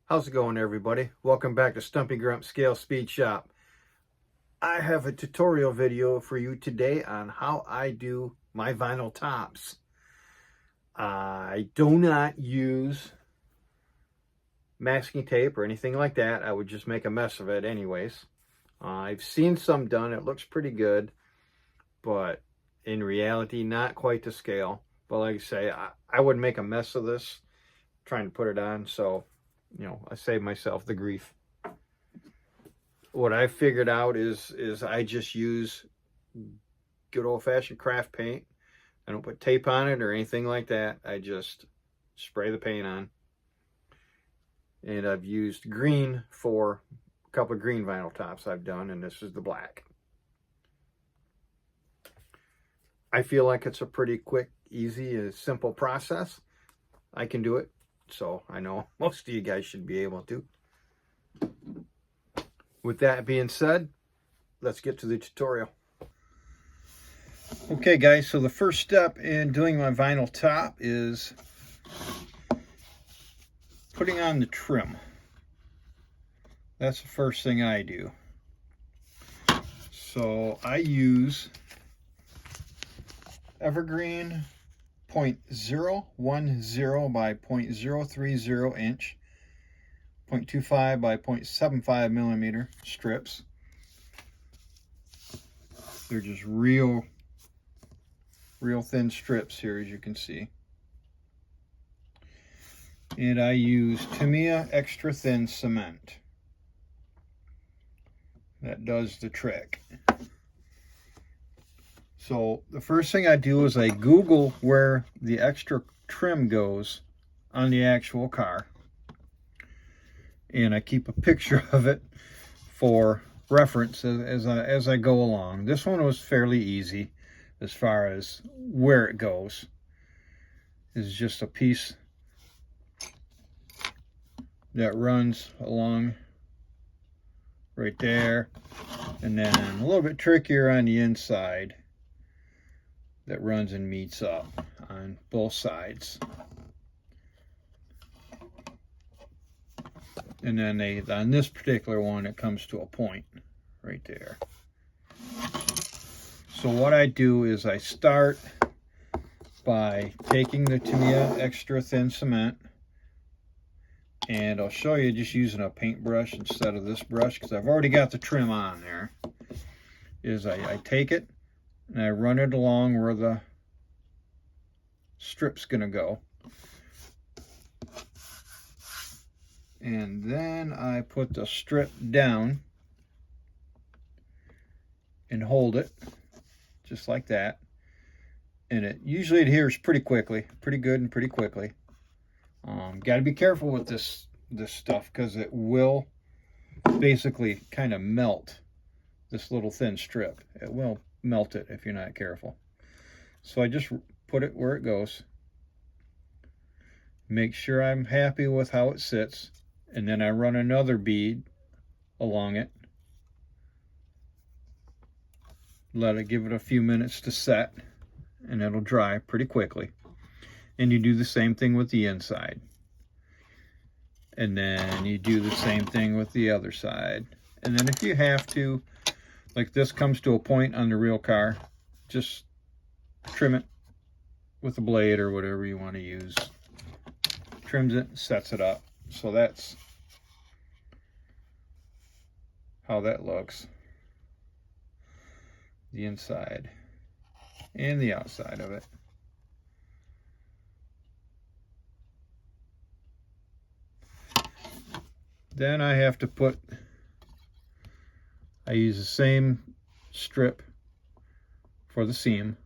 How's it going, everybody? Welcome back to Stumpy Grump Scale Speed Shop. I have a tutorial video for you today on how I do my vinyl tops. I do not use masking tape or anything like that. I would just make a mess of it anyways. I've seen some done. It looks pretty good, but in reality, not quite to scale. But like I say, I would make a mess of this trying to put it on, so I save myself the grief. What I figured out is I just use good old-fashioned craft paint. I don't put tape on it or anything like that. I just spray the paint on. And I've used green for a couple of green vinyl tops I've done, and this is the black. I feel like it's a pretty quick, easy, and simple process. I can do it, so I know most of you guys should be able to. With that being said, let's get to the tutorial. Okay guys, so the first step in doing my vinyl top is putting on the trim. That's the first thing I do. So I use Evergreen 0.010 by 0.030 inch 0.25 by 0.75 millimeter strips. They're just real thin strips here, as you can see. And I use Tamiya extra thin cement. That does the trick. So the first thing I do is I Google where the extra trim goes on the actual car, and I keep a picture of it for reference as I go along. This one was fairly easy as far as where it goes. It's just a piece that runs along right there, and then a little bit trickier on the inside that runs and meets up on both sides. And then on this particular one, it comes to a point right there. So what I do is I start by taking the Tamiya extra thin cement, and I'll show you just using a paintbrush instead of this brush because I've already got the trim on there. I take it and I run it along where the strip's gonna go. And then I put the strip down and hold it just like that. And it usually adheres pretty quickly, pretty good and pretty quickly. Got to be careful with this stuff because it will basically kind of melt this little thin strip. It will melt it if you're not careful. So I just put it where it goes. Make sure I'm happy with how it sits. And then I run another bead along it. Let it give it a few minutes to set, and it'll dry pretty quickly. And you do the same thing with the inside. And then you do the same thing with the other side. And then if you have to, like this comes to a point on the real car, just trim it with a blade or whatever you want to use. Trims it, sets it up. So that's how that looks. The inside and the outside of it. Then I have to I use the same strip for the seam.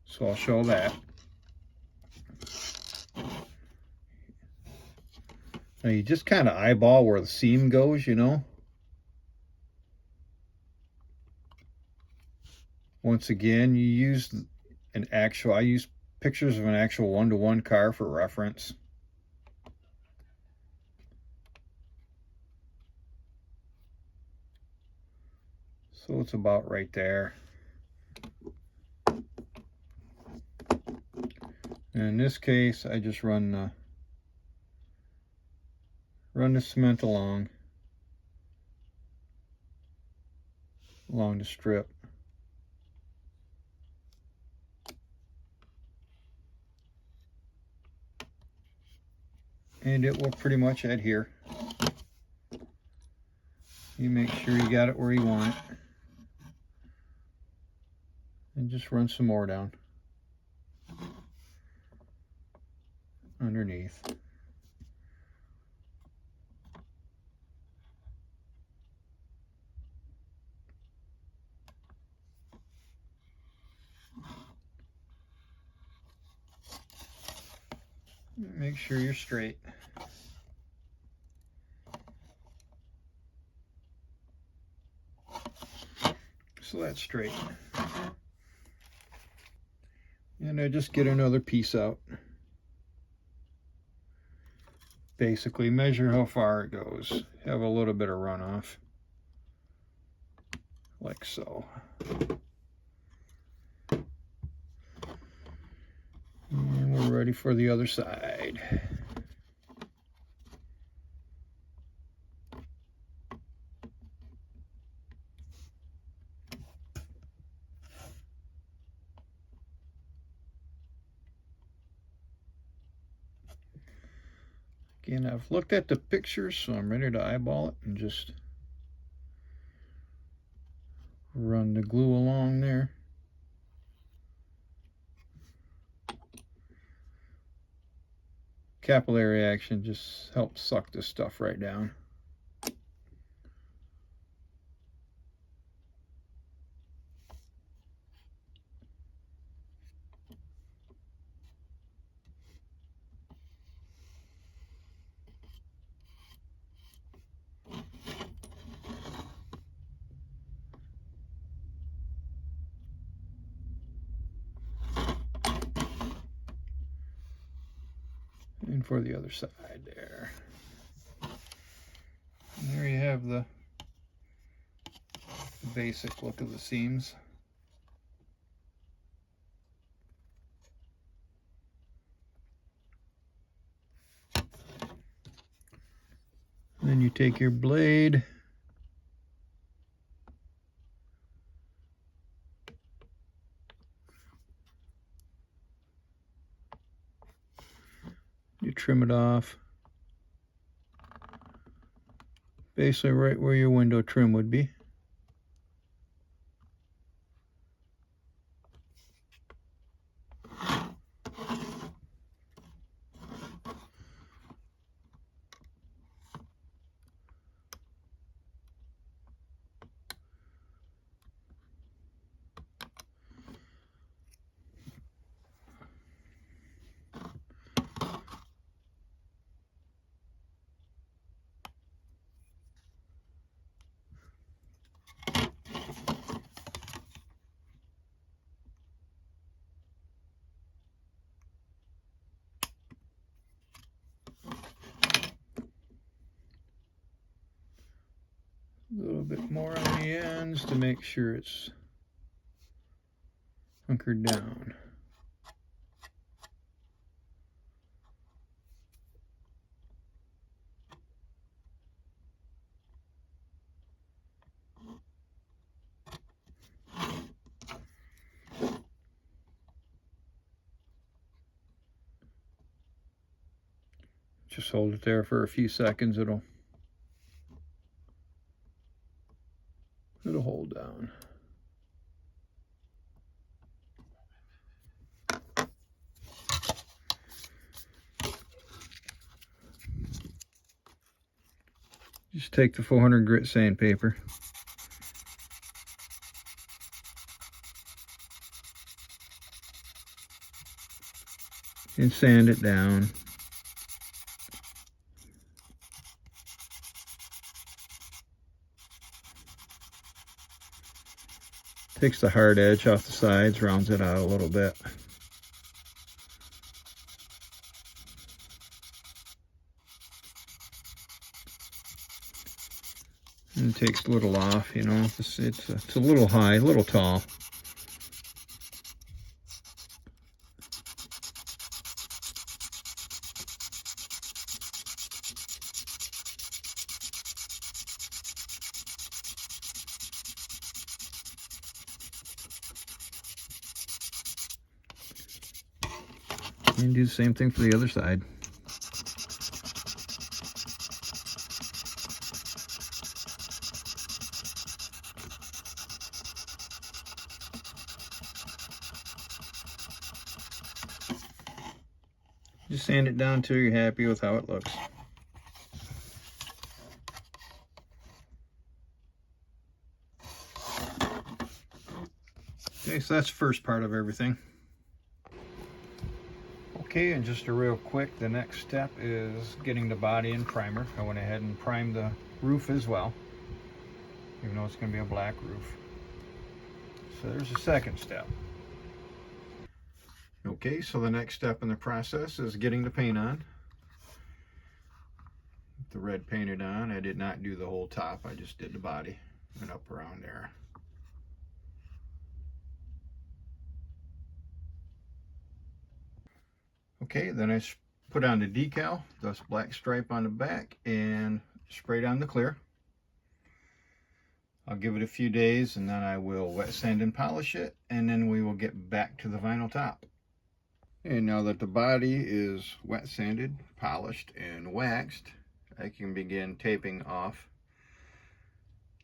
So I'll show that. Now you just kind of eyeball where the seam goes, you know. Once again, you use I use pictures of an actual one-to-one car for reference. So it's about right there. And in this case, I just run the run the cement along the strip. And it will pretty much adhere. You make sure you got it where you want it. And just run some more down underneath. Make sure you're straight. So that's straight. And I just get another piece out. Basically measure how far it goes. Have a little bit of runoff. Like so. And we're ready for the other side. Again, I've looked at the pictures, so I'm ready to eyeball it and just run the glue along there. Capillary action just helps suck this stuff right down. And for the other side there. And there you have the basic look of the seams. Then you take your blade, you trim it off, basically right where your window trim would be. A little bit more on the ends to make sure it's hunkered down. Just hold it there for a few seconds, it'll hold down. Just take the 400 grit sandpaper. And sand it down. Takes the hard edge off the sides, rounds it out a little bit. And it takes a little off, you know, it's a little high, a little tall. And do the same thing for the other side. Just sand it down till you're happy with how it looks. Okay, so that's the first part of everything. Okay, and just a real quick, the next step is getting the body in primer. I went ahead and primed the roof as well, even though it's going to be a black roof. So there's the second step. Okay, so the next step in the process is getting the paint on. The red painted on. I did not do the whole top, I just did the body and up around there. Okay, then I put on the decal, this black stripe on the back, and sprayed on the clear. I'll give it a few days and then I will wet sand and polish it, and then we will get back to the vinyl top. And now that the body is wet sanded, polished, and waxed, I can begin taping off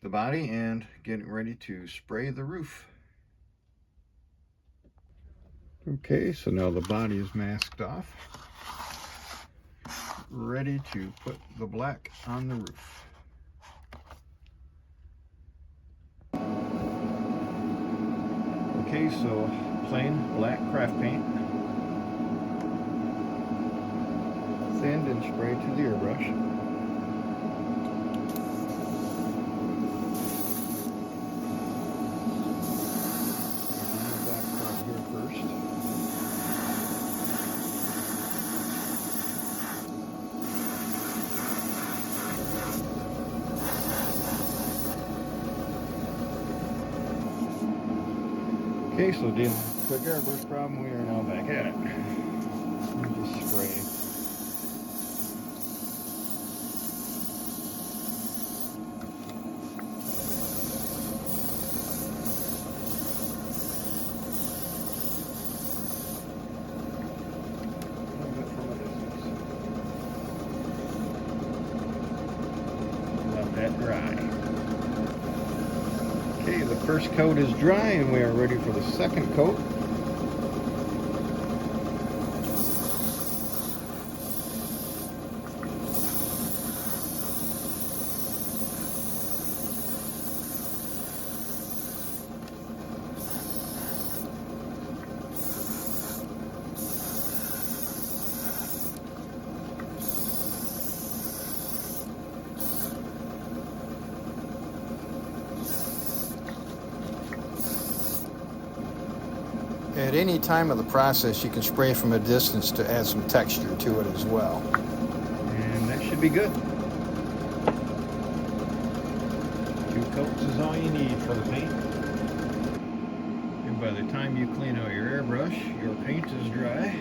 the body and getting ready to spray the roof. Okay, so now the body is masked off, ready to put the black on the roof. Okay, so plain black craft paint, thinned and sprayed to the airbrush. Okay, so dealing with quick airbrush problem, we are now back at it. Just spray. Let that dry. Okay, the first coat is dry and we are ready for the second coat. At any time of the process, you can spray from a distance to add some texture to it as well. And that should be good. 2 coats is all you need for the paint. And by the time you clean out your airbrush, your paint is dry.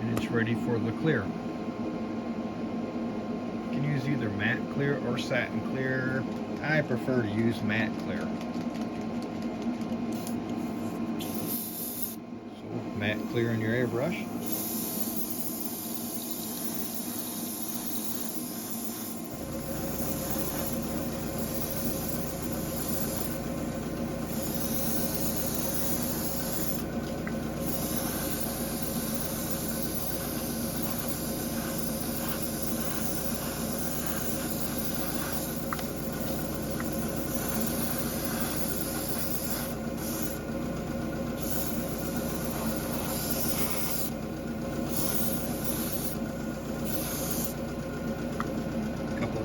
And it's ready for the clear. You can use either matte clear or satin clear. I prefer to use matte clear. So matte clear in your airbrush.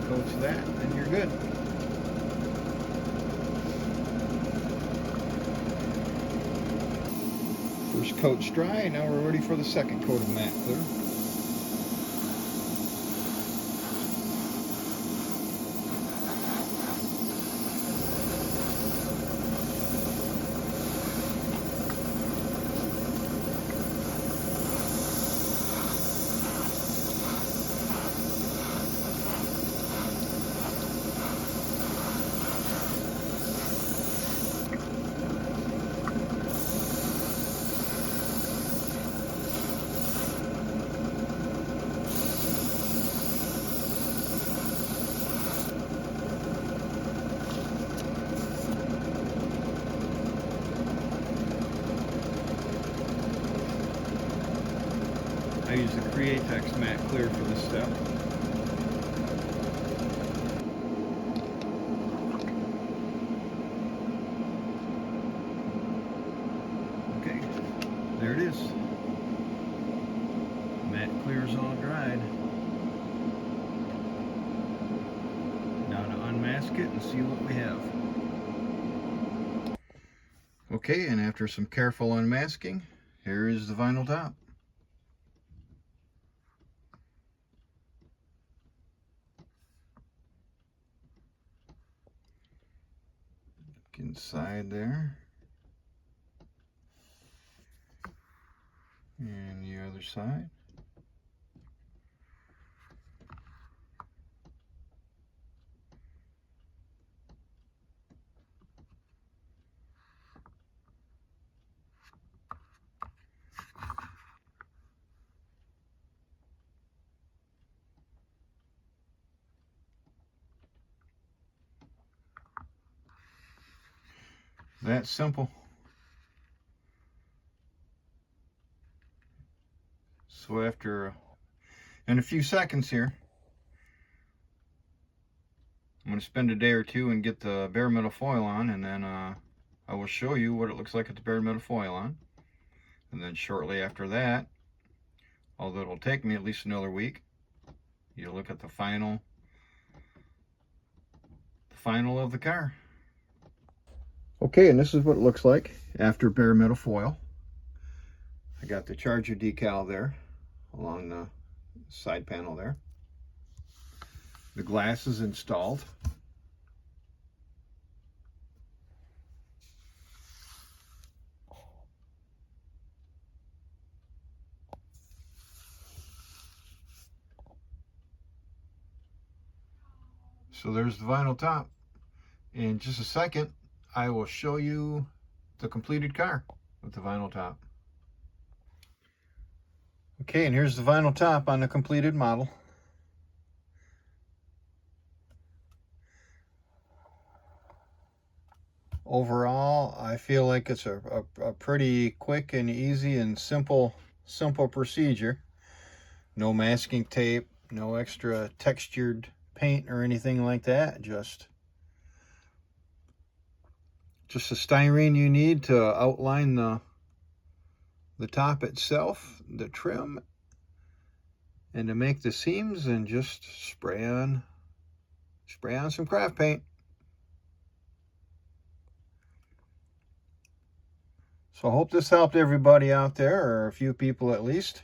Coats of that, and you're good. First coat's dry, now we're ready for the second coat of matte clear. Apex matte clear for this step. Okay, there it is. Matte clear is all dried. Now to unmask it and see what we have. Okay, and after some careful unmasking, here is the vinyl top. Look inside there. And the other side. That's simple. So after, in a few seconds here, I'm going to spend a day or two and get the bare metal foil on, and then I will show you what it looks like with the bare metal foil on. And then shortly after that, although it'll take me at least another week, you look at the final of the car. Okay, and this is what it looks like after bare metal foil. I got the Charger decal there along the side panel there. The glass is installed. So there's the vinyl top. In just a second, I will show you the completed car with the vinyl top. Okay, and here's the vinyl top on the completed model. Overall, I feel like it's a pretty quick and easy and simple procedure. No masking tape, no extra textured paint or anything like that. Just the styrene you need to outline the top itself, the trim, and to make the seams, and just spray on some craft paint. So I hope this helped everybody out there, or a few people at least.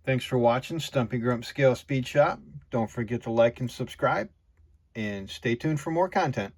Thanks for watching Stumpy Grump Scale Speed Shop. Don't forget to like and subscribe, and stay tuned for more content.